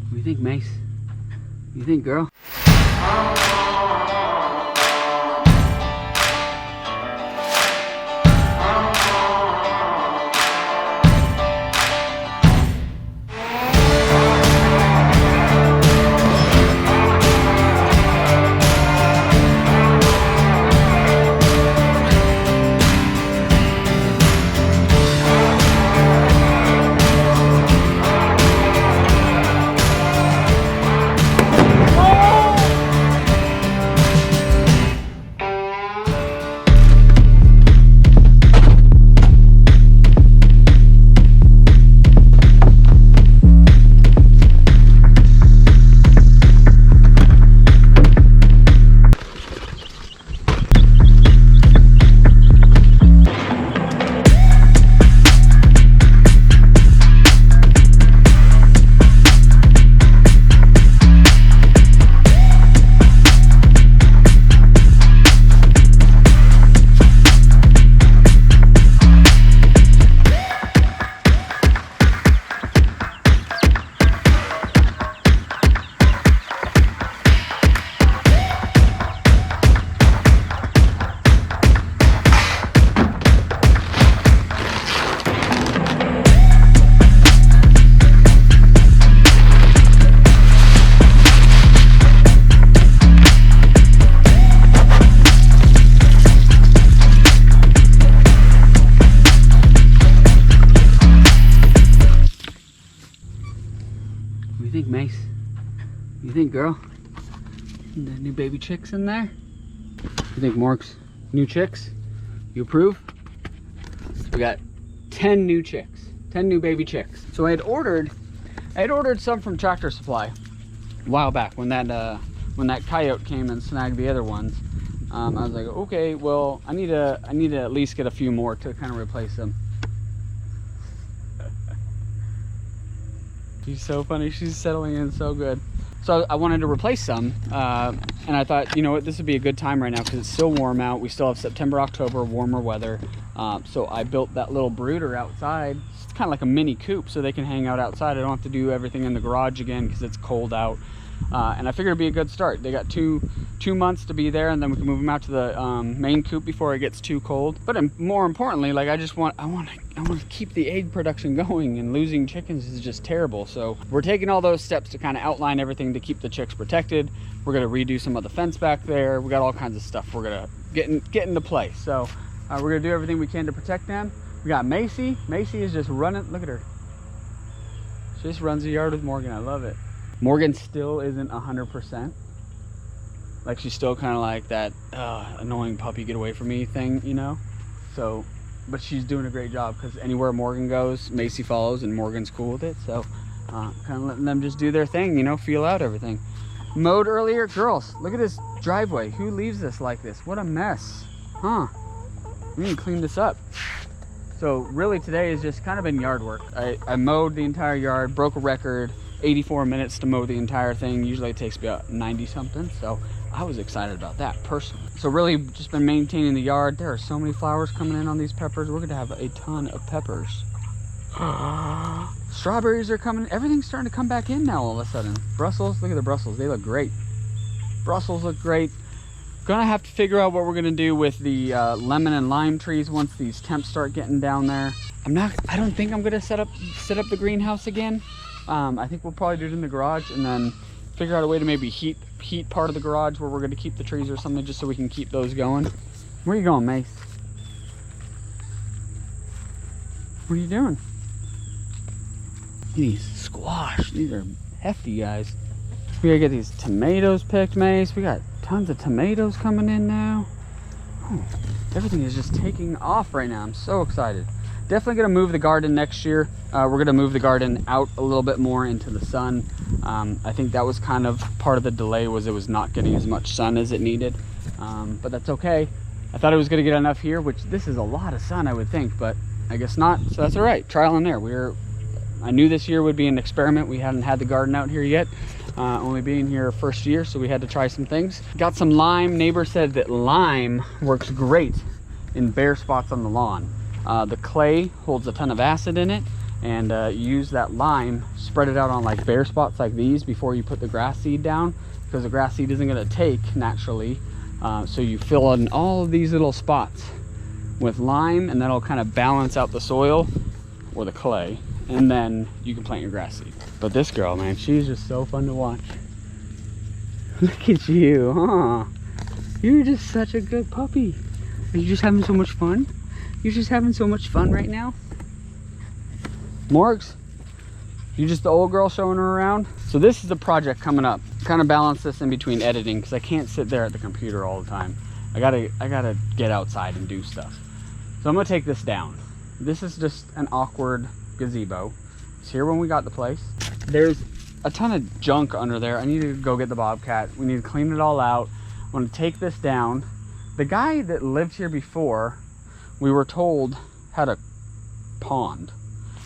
What do you think, Mace? What do you think, girl? What do you think, Mace? What do you think, girl? The new baby chicks in there? What do you think, Morgs? New chicks? You approve? We got 10 new chicks. 10 new baby chicks. So I had ordered some from Tractor Supply a while back when that coyote came and snagged the other ones. I was like, okay, well, I need to at least get a few more to kind of replace them. She's so funny. She's settling in so good. So I wanted to replace some, and I thought, you know what, this would be a good time right now because it's still warm out. We still have September, October, warmer weather. So I built that little brooder outside. It's kind of like a mini coop, so they can hang out outside. I don't have to do everything in the garage again because it's cold out. And I figured it'd be a good start. They got two months to be there, and then we can move them out to the main coop before it gets too cold. But more importantly, like I want to keep the egg production going, and losing chickens is just terrible. So we're taking all those steps to kind of outline everything to keep the chicks protected. We're gonna redo some of the fence back there. We got all kinds of stuff we're gonna get into place. So we're gonna do everything we can to protect them. We got Macey. Macey is just running. Look at her. She just runs the yard with Morgan. I love it. Morgan still isn't 100%. Like, she's still kind of like that annoying puppy get away from me thing, you know? So, but she's doing a great job because anywhere Morgan goes, Macey follows, and Morgan's cool with it. So, kind of letting them just do their thing, you know, feel out everything. Mowed earlier. Girls, look at this driveway. Who leaves this like this? What a mess. Huh? We need to clean this up. So, really today has just kind of been yard work. I mowed the entire yard, broke a record. 84 minutes to mow the entire thing. Usually it takes about 90 something. So I was excited about that personally. So really just been maintaining the yard. There are so many flowers coming in on these peppers. We're gonna have a ton of peppers. Strawberries are coming. Everything's starting to come back in now all of a sudden. Brussels, look at the Brussels. They look great. Brussels look great. Gonna have to figure out what we're gonna do with the lemon and lime trees once these temps start getting down there. I don't think I'm gonna set up the greenhouse again. I think we'll probably do it in the garage and then figure out a way to maybe heat part of the garage where we're going to keep the trees or something, just so we can keep those going. Where are you going, Mace? What are you doing? These squash, these are hefty guys. We gotta get these tomatoes picked, Mace. We got tons of tomatoes coming in now. Oh, everything is just taking off right now. I'm so excited. Definitely gonna move the garden next year. We're gonna move the garden out a little bit more into the sun. I think that was kind of part of the delay, was it was not getting as much sun as it needed. But that's okay. I thought it was gonna get enough here, which this is a lot of sun I would think, but I guess not, so that's all right. Trial and error. I knew this year would be an experiment. We hadn't had the garden out here yet, only being here first year, so we had to try some things. Got some lime. Neighbor said that lime works great in bare spots on the lawn. The clay holds a ton of acid in it, and use that lime, spread it out on like bare spots like these before you put the grass seed down, because the grass seed isn't going to take naturally. So you fill in all of these little spots with lime, and that'll kind of balance out the soil or the clay, and then you can plant your grass seed. But this girl, man, she's just so fun to watch. Look at you, huh? You're just such a good puppy. Are you just having so much fun? You're just having so much fun right now? Morgs, you just the old girl showing her around? So this is the project coming up. Kind of balance this in between editing, because I can't sit there at the computer all the time. I gotta get outside and do stuff. So I'm gonna take this down. This is just an awkward gazebo. It's here when we got the place. There's a ton of junk under there. I need to go get the bobcat. We need to clean it all out. I'm gonna take this down. The guy that lived here before, we were told, had a pond,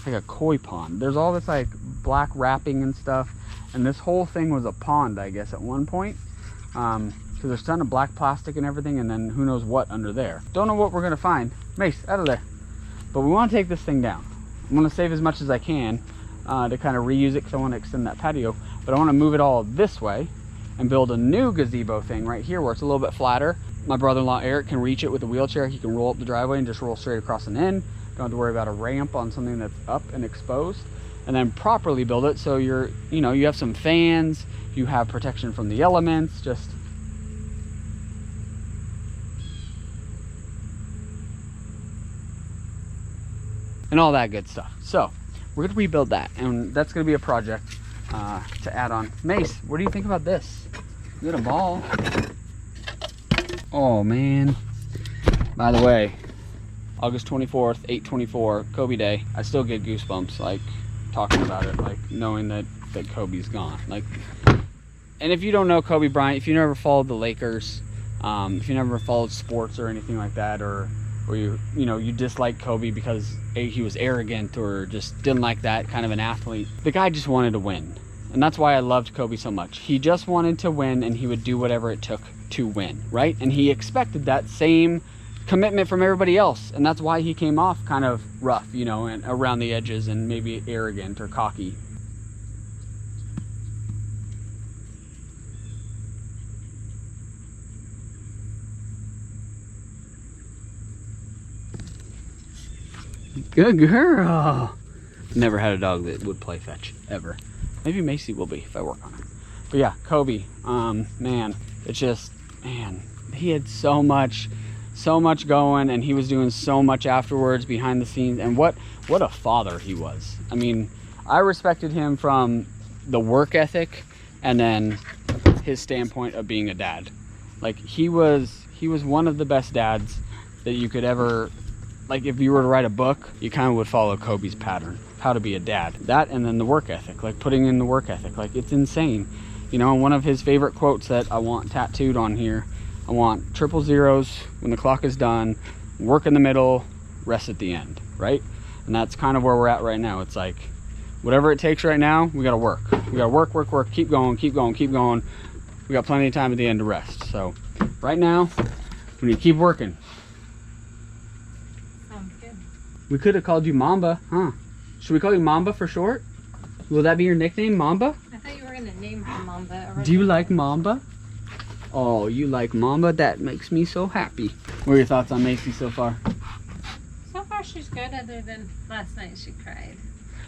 like a koi pond. There's all this like black wrapping and stuff, and this whole thing was a pond, I guess, at one point. So there's a ton of black plastic and everything, and then who knows what under there. Don't know what we're gonna find. Mace, out of there. But we want to take this thing down. I'm gonna save as much as I can to kind of reuse it, because I want to extend that patio, but I want to move it all this way and build a new gazebo thing right here where it's a little bit flatter. My brother-in-law Eric can reach it with a wheelchair. He can roll up the driveway and just roll straight across and in. Don't have to worry about a ramp on something that's up and exposed. And then properly build it so you have some fans, you have protection from the elements, just and all that good stuff. So we're gonna rebuild that, and that's gonna be a project to add on. Mace, what do you think about this? You got a ball. Oh man. By the way, August 24th, 8/24, Kobe Day. I still get goosebumps, like, talking about it, like, knowing that Kobe's gone. Like, and if you don't know Kobe Bryant, if you never followed the Lakers, if you never followed sports or anything like that, or you dislike Kobe because he was arrogant or just didn't like that kind of an athlete. The guy just wanted to win. And that's why I loved Kobe so much. He just wanted to win, and he would do whatever it took to win, right? And he expected that same commitment from everybody else. And that's why he came off kind of rough, and around the edges and maybe arrogant or cocky. Good girl. Never had a dog that would play fetch, ever. Maybe Macey will be if I work on it. But yeah, Kobe, man, it's just, man, he had so much going, and he was doing so much afterwards behind the scenes, and what a father he was. I mean, I respected him from the work ethic and then his standpoint of being a dad. Like, he was one of the best dads that you could ever, like, if you were to write a book, you kind of would follow Kobe's pattern, how to be a dad. That, and then the work ethic, like putting in the work ethic, like, it's insane. And one of his favorite quotes that I want tattooed on here, I want 000 when the clock is done, work in the middle, rest at the end, right? And that's kind of where we're at right now. It's like, whatever it takes right now, we gotta work. We gotta work, keep going. We got plenty of time at the end to rest. So right now, we need to keep working. Sounds good. We could have called you Mamba, huh? Should we call you Mamba for short? Will that be your nickname, Mamba? I thought you were gonna name her Mamba originally. Do you like Mamba? Oh, you like Mamba? That makes me so happy. What are your thoughts on Macey so far? So far she's good, other than last night she cried.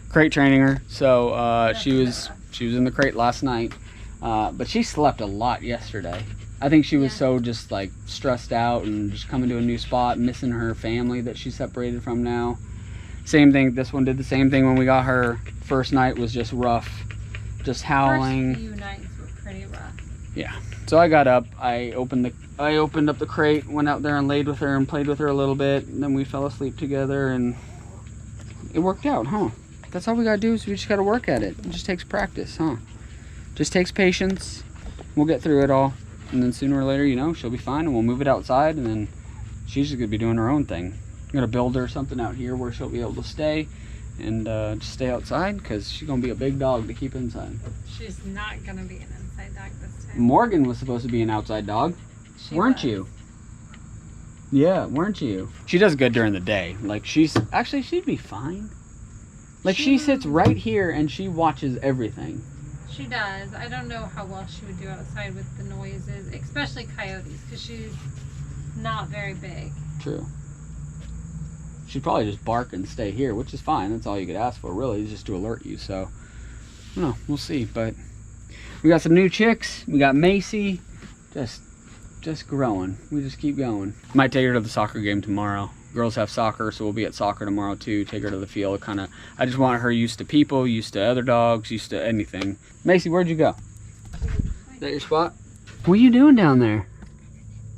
Crate training her. So she was in the crate last night, but she slept a lot yesterday. I think she was so just like stressed out and just coming to a new spot, missing her family that she's separated from now. Same thing, this one did the same thing when we got her. First night was just rough, just howling. First few nights were pretty rough. Yeah. So I got up, I opened up the crate, went out there and laid with her and played with her a little bit, and then we fell asleep together, and it worked out, huh? That's all we gotta do, is we just gotta work at it. It just takes practice, huh? Just takes patience. We'll get through it all, and then sooner or later, she'll be fine, and we'll move it outside, and then she's just gonna be doing her own thing. I'm gonna build her something out here where she'll be able to stay and just stay outside, because she's gonna be a big dog to keep inside. She's not gonna be an inside dog this time. Morgan was supposed to be an outside dog, weren't you? Yeah, weren't you? She does good during the day. Like, she'd be fine. Like she sits right here and she watches everything. She does. I don't know how well she would do outside with the noises, especially coyotes, because she's not very big. True. She'd probably just bark and stay here, which is fine. That's all you could ask for, really, is just to alert you. So, I don't know. We'll see. But we got some new chicks. We got Macey. Just growing. We just keep going. Might take her to the soccer game tomorrow. Girls have soccer, so we'll be at soccer tomorrow too. Take her to the field. I just want her used to people, used to other dogs, used to anything. Macey, where'd you go? Is that your spot? What are you doing down there?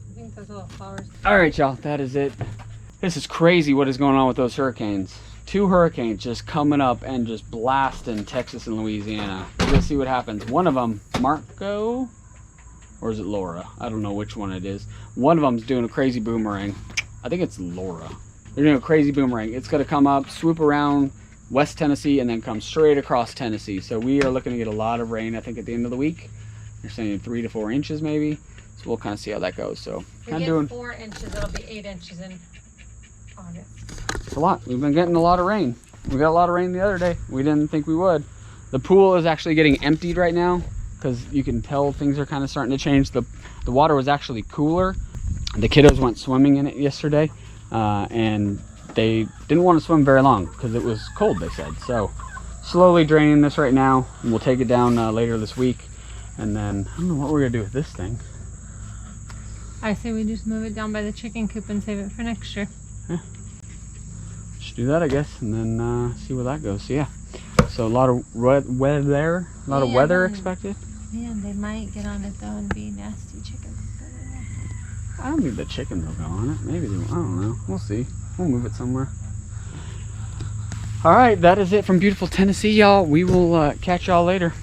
I think those little flowers. All right, y'all, that is it. This is crazy what is going on with those hurricanes. 2 hurricanes just coming up and just blasting Texas and Louisiana. We'll see what happens. One of them, Marco, or is it Laura? I don't know which one it is. One of them's doing a crazy boomerang. I think it's Laura. They're doing a crazy boomerang. It's going to come up, swoop around West Tennessee, and then come straight across Tennessee. So we are looking to get a lot of rain, I think, at the end of the week. They're saying 3 to 4 inches maybe. So we'll kind of see how that goes. So If we get 4 inches, it'll be 8 inches in August. It's a lot. We've been getting a lot of rain. We got a lot of rain the other day. We didn't think we would. The pool is actually getting emptied right now because you can tell things are kind of starting to change. The water was actually cooler. The kiddos went swimming in it yesterday, and they didn't want to swim very long because it was cold, they said. So slowly draining this right now, and we'll take it down later this week. And then I don't know what we're gonna do with this thing. I say we just move it down by the chicken coop and save it for next year. Yeah, just do that, I guess, and then see where that goes. So yeah, so a lot of weather, expected. Man, they might get on it though and be nasty chickens. I don't think the chickens will go on it. Maybe they will. I don't know. We'll see. We'll move it somewhere. All right, that is it from beautiful Tennessee, y'all. We will catch y'all later.